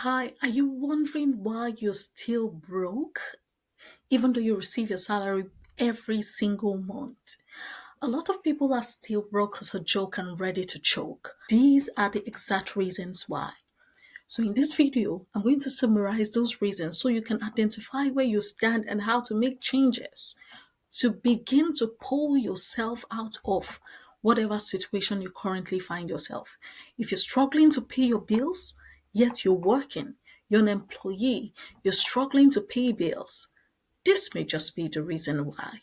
Hi, are you wondering why you're still broke, even though you receive your salary every single month? A lot of people are still broke as a joke and ready to choke. These are the exact reasons why. So, in this video, I'm going to summarize those reasons so you can identify where you stand and how to make changes to begin to pull yourself out of whatever situation you currently find yourself. If you're struggling to pay your bills, yet you're working, you're an employee, you're struggling to pay bills, this may just be the reason why.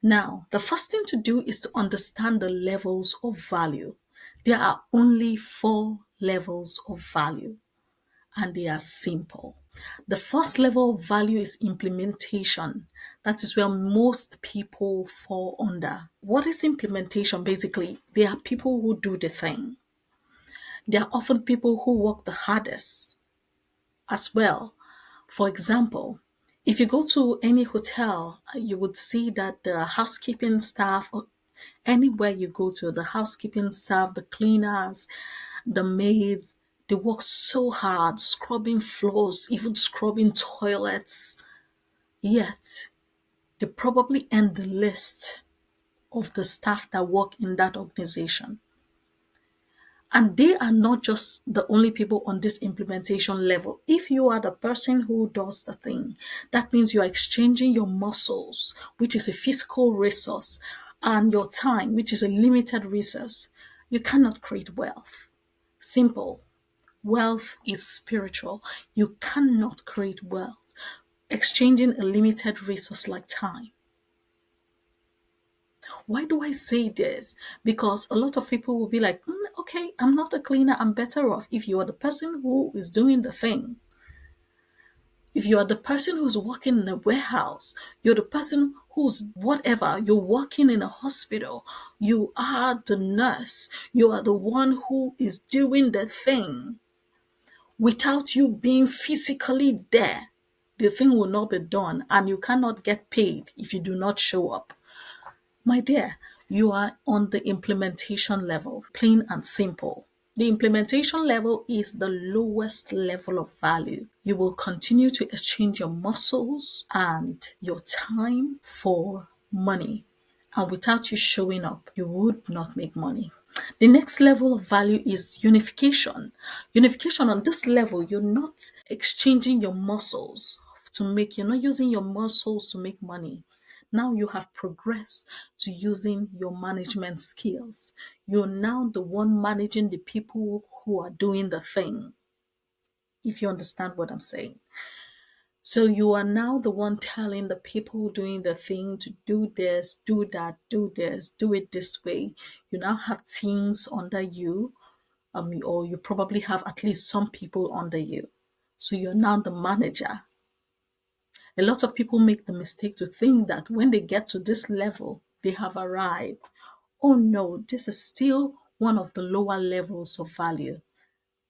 Now, the first thing to do is to understand the levels of value. There are only four levels of value, and they are simple. The first level of value is implementation. That is where most people fall under. What is implementation? Basically, they are people who do the thing. They are often people who work the hardest as well. For example, if you go to any hotel, you would see that the housekeeping staff, or anywhere you go to, the housekeeping staff, the cleaners, the maids, they work so hard, scrubbing floors, even scrubbing toilets. Yet, they probably end the list of the staff that work in that organization. And they are not just the only people on this implementation level. If you are the person who does the thing, that means you are exchanging your muscles, which is a physical resource, and your time, which is a limited resource. You cannot create wealth. Simple. Wealth is spiritual. You cannot create wealth exchanging a limited resource like time. Why do I say this? Because a lot of people will be like, okay, I'm not a cleaner, I'm better off. If you are the person who is doing the thing, if you are the person who's working in a warehouse, you're the person who's whatever, you're working in a hospital, you are the nurse, you are the one who is doing the thing. Without you being physically there, the thing will not be done and you cannot get paid if you do not show up. My dear, you are on the implementation level, plain and simple. The implementation level is the lowest level of value. You will continue to exchange your muscles and your time for money. And without you showing up, you would not make money. The next level of value is unification. Unification on this level, you're not exchanging your muscles you're not using your muscles to make money. Now you have progressed to using your management skills. You're now the one managing the people who are doing the thing, if you understand what I'm saying. So you are now the one telling the people doing the thing to do this, do that, do this, do it this way. You now have teams under you, or you probably have at least some people under you. So you're now the manager. A lot of people make the mistake to think that when they get to this level, they have arrived. Oh no, this is still one of the lower levels of value.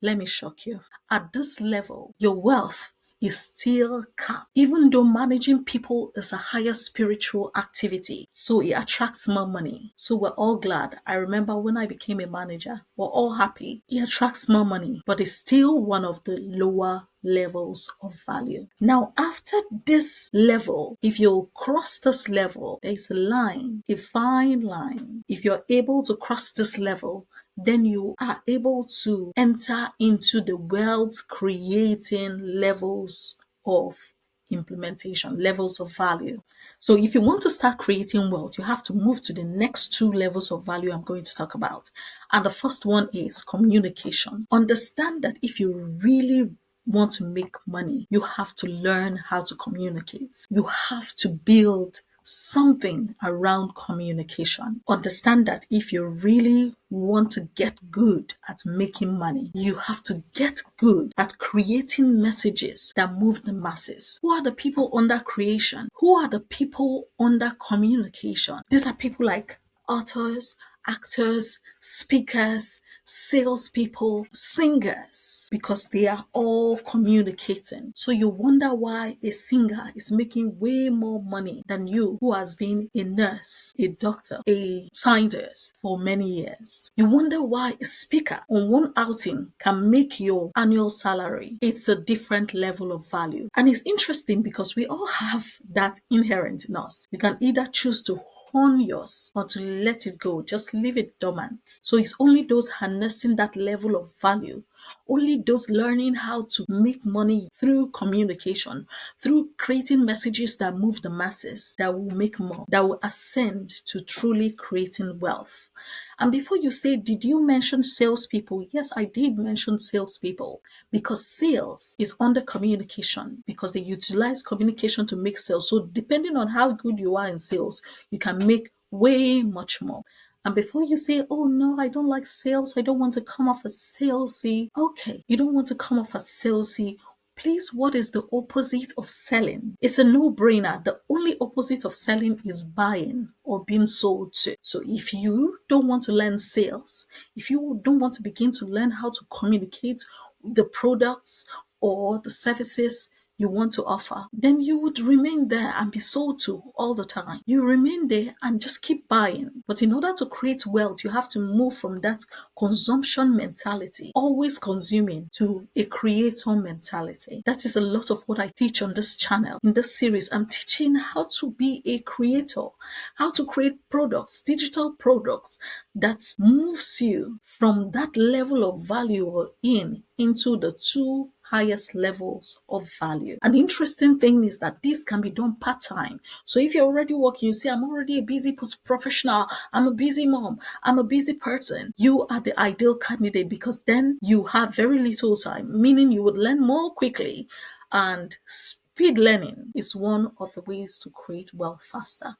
Let me shock you. At this level, your wealth is still capped. Even though managing people is a higher spiritual activity, so it attracts more money. So we're all glad. I remember when I became a manager, we're all happy. It attracts more money, but it's still one of the lower levels of value. Now, after this level, if you cross this level, there's a line, a fine line. If you're able to cross this level, then you are able to enter into the wealth creating levels of implementation, levels of value. So if you want to start creating wealth, you have to move to the next two levels of value I'm going to talk about. And the first one is communication. Understand that if you really want to make money, you have to learn how to communicate. You have to build something around communication. Understand that if you really want to get good at making money, you have to get good at creating messages that move the masses. Who are the people under creation? Who are the people under communication? These are people like authors, actors, speakers, salespeople, singers, because they are all communicating. So you wonder why a singer is making way more money than you, who has been a nurse, a doctor, a scientist for many years. You wonder why a speaker on one outing can make your annual salary. It's a different level of value. And it's interesting because we all have that inherent in us. You can either choose to hone yours or to let it go, just leave it dormant. So it's only those harnessing that level of value, only those learning how to make money through communication, through creating messages that move the masses, that will make more, that will ascend to truly creating wealth. And before you say, did you mention salespeople? Yes, I did mention salespeople, because sales is under communication, because they utilize communication to make sales. So depending on how good you are in sales, you can make way much more. And before you say, oh no, I don't like sales, I don't want to come off as salesy. Okay, you don't want to come off as salesy. Please, what is the opposite of selling? It's a no-brainer. The only opposite of selling is buying or being sold to. So if you don't want to learn sales, if you don't want to begin to learn how to communicate the products or the services you want to offer, then you would remain there and be sold to all the time. You remain there and just keep buying. But in order to create wealth, you have to move from that consumption mentality, always consuming, to a creator mentality. That is a lot of what I teach on this channel. In this series, I'm teaching how to be a creator, how to create products, digital products that moves you from that level of value or into the two highest levels of value. And the interesting thing is that this can be done part-time. So if you're already working, you say, I'm already a busy professional, I'm a busy mom, I'm a busy person. You are the ideal candidate, because then you have very little time, meaning you would learn more quickly. And speed learning is one of the ways to create wealth faster.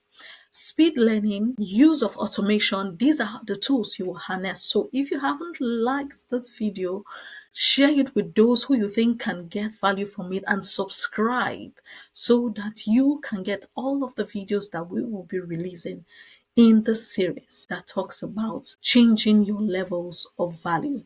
Speed learning, use of automation, these are the tools you will harness. So if you haven't liked this video, share it with those who you think can get value from it, and subscribe so that you can get all of the videos that we will be releasing in the series that talks about changing your levels of value.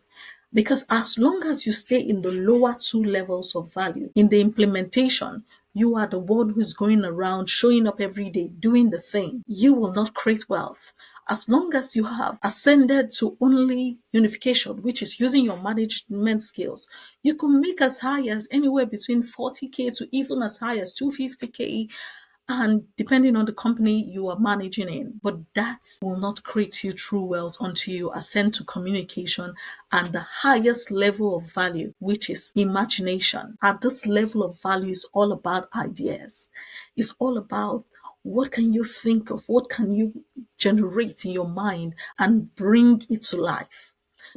Because as long as you stay in the lower two levels of value, in the implementation, you are the one who's going around showing up every day, doing the thing. You will not create wealth. As long as you have ascended to only unification, which is using your management skills, you can make as high as anywhere between 40K to even as high as 250K, and depending on the company you are managing in. But that will not create you true wealth until you ascend to communication and the highest level of value, which is imagination. At this level of value is all about ideas. It's all about what can you think of, what can you generate in your mind and bring it to life.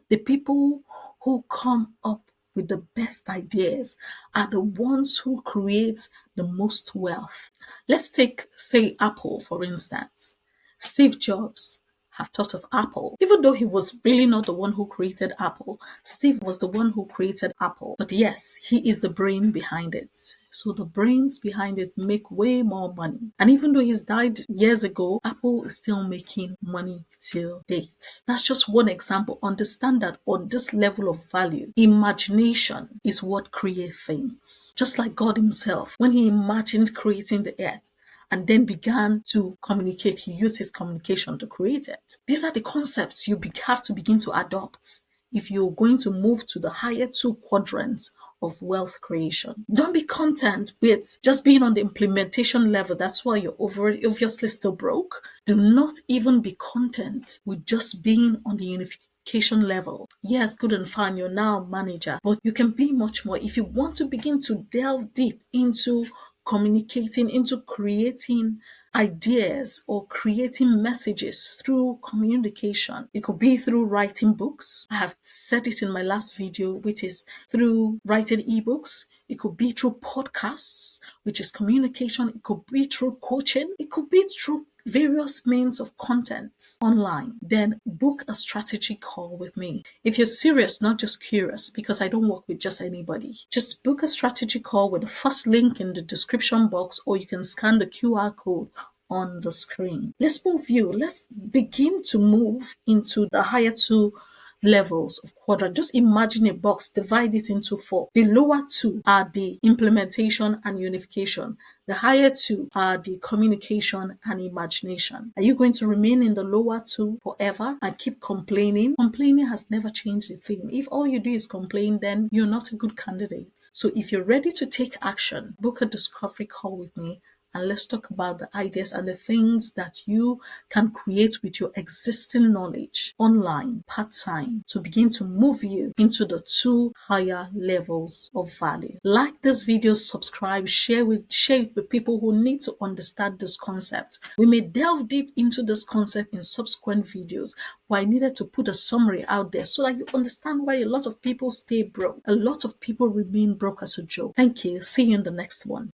The people who come up with the best ideas are the ones who create the most wealth. Let's take, say, Apple, for instance. Steve Jobs have thought of Apple. Even though he was really not the one who created Apple, Steve was the one who created Apple. But yes, he is the brain behind it. So the brains behind it make way more money. And even though he's died years ago, Apple is still making money till date. That's just one example. Understand that on this level of value, imagination is what creates things. Just like God himself, when he imagined creating the earth, and then began to communicate. He used his communication to create it. These are the concepts you have to begin to adopt if you're going to move to the higher two quadrants of wealth creation. Don't be content with just being on the implementation level. That's why you're obviously still broke. Do not even be content with just being on the unification level. Yes, good and fine, you're now a manager, but you can be much more. If you want to begin to delve deep into communicating, into creating ideas or creating messages through communication. It could be through writing books. I have said it in my last video, which is through writing ebooks. It could be through podcasts, which is communication. It could be through coaching. It could be through various means of content online. Then book a strategy call with me. If you're serious, not just curious, because I don't work with just anybody, just book a strategy call with the first link in the description box, or you can scan the QR code on the screen. Let's begin to move into the higher two levels of quadrant. Just imagine a box, divide it into four. The lower two are the implementation and unification. The higher two are the communication and imagination. Are you going to remain in the lower two forever and keep complaining? Complaining has never changed a thing. If all you do is complain, then you're not a good candidate. So if you're ready to take action, book a discovery call with me and let's talk about the ideas and the things that you can create with your existing knowledge online, part-time, to begin to move you into the two higher levels of value. Like this video, subscribe, share it with people who need to understand this concept. We may delve deep into this concept in subsequent videos, but I needed to put a summary out there so that you understand why a lot of people stay broke. A lot of people remain broke as a joke. Thank you. See you in the next one.